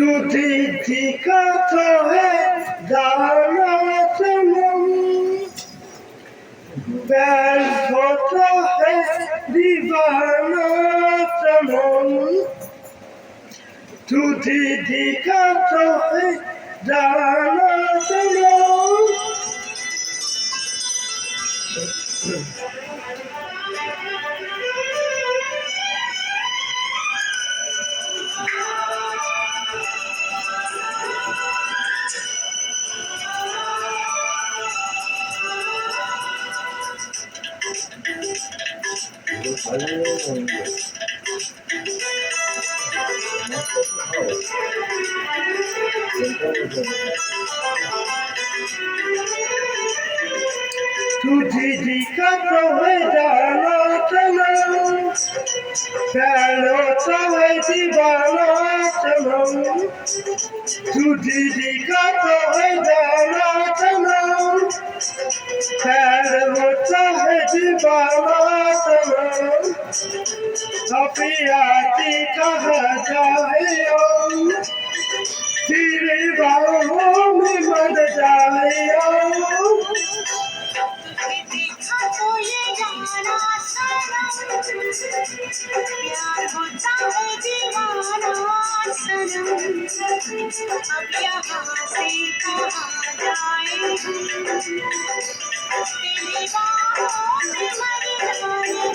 टूटी थी कथो है जाना सनम बैल होता है दीवाना सनम टूटी थी कथो है जाना सनम टूटी थी कथो है जाना सनम बैल होता है दीवाना सनम टूटी थी कथो है जाना सनम बैल होता है दीवाना सनम अपियाती कहा जाए तेरे बाहों में मर जाए प्यार होता है दीवाना सनम अब यहाँ से कहाँ जाए तेरी बाहों में मर जाए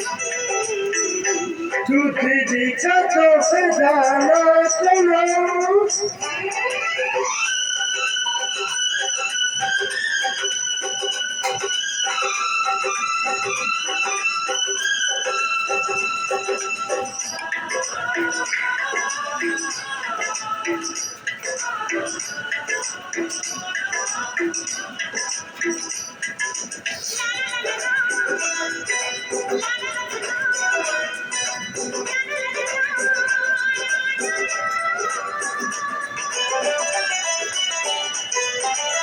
टूटी थी कथो है जाना सनम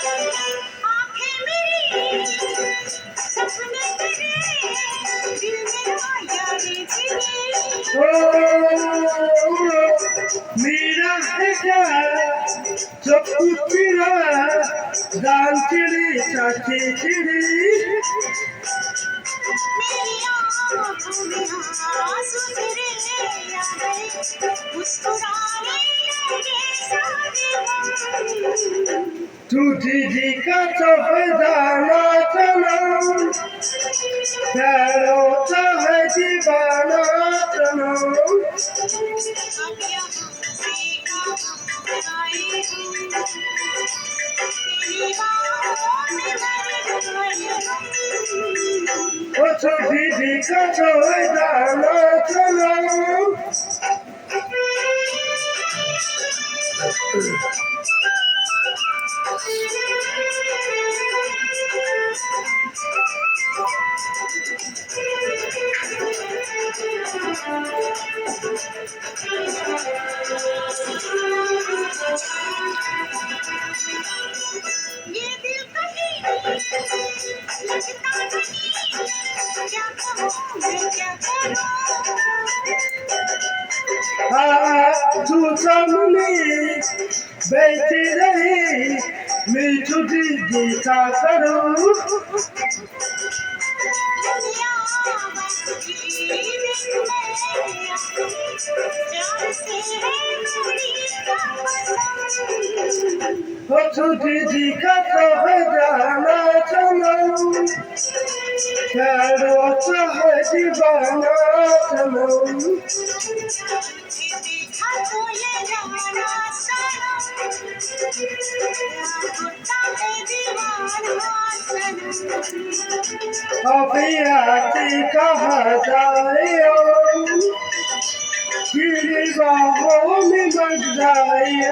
आँखें मेरी सपने तेरे दिल मेरा यादें तेरी मेरा है क्या सब कुछ मेरा दान तेरे चाचे तेरे मेरी आँखों में आंसू तेरे आ गए मुस्कुराने लगे सारे हम टूटी थी कथो है जाना सनम बैल होता है दीवाना सनम अब यहाँ से कहाँ जाए तेरी बाहों में मर जाए ओ टूटी थी कथो है जाना सनम ये दिल कहीं लगता नहीं क्या कहूँ मैं क्या करूँ तू सामने बैठी रही मैं तुझे देखा करूं दुनिया बसती दिन में प्यार से है पूरी हो तुझे देखा तो है जाना सनम प्यार होता है दीवाना सनम देखा तो ये जाना सनम होता है दीवाना सनम अभी आती कहा जाए तेरी बाहों में मर जाए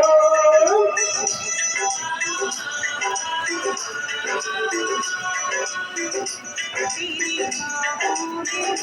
तेरी बाहों में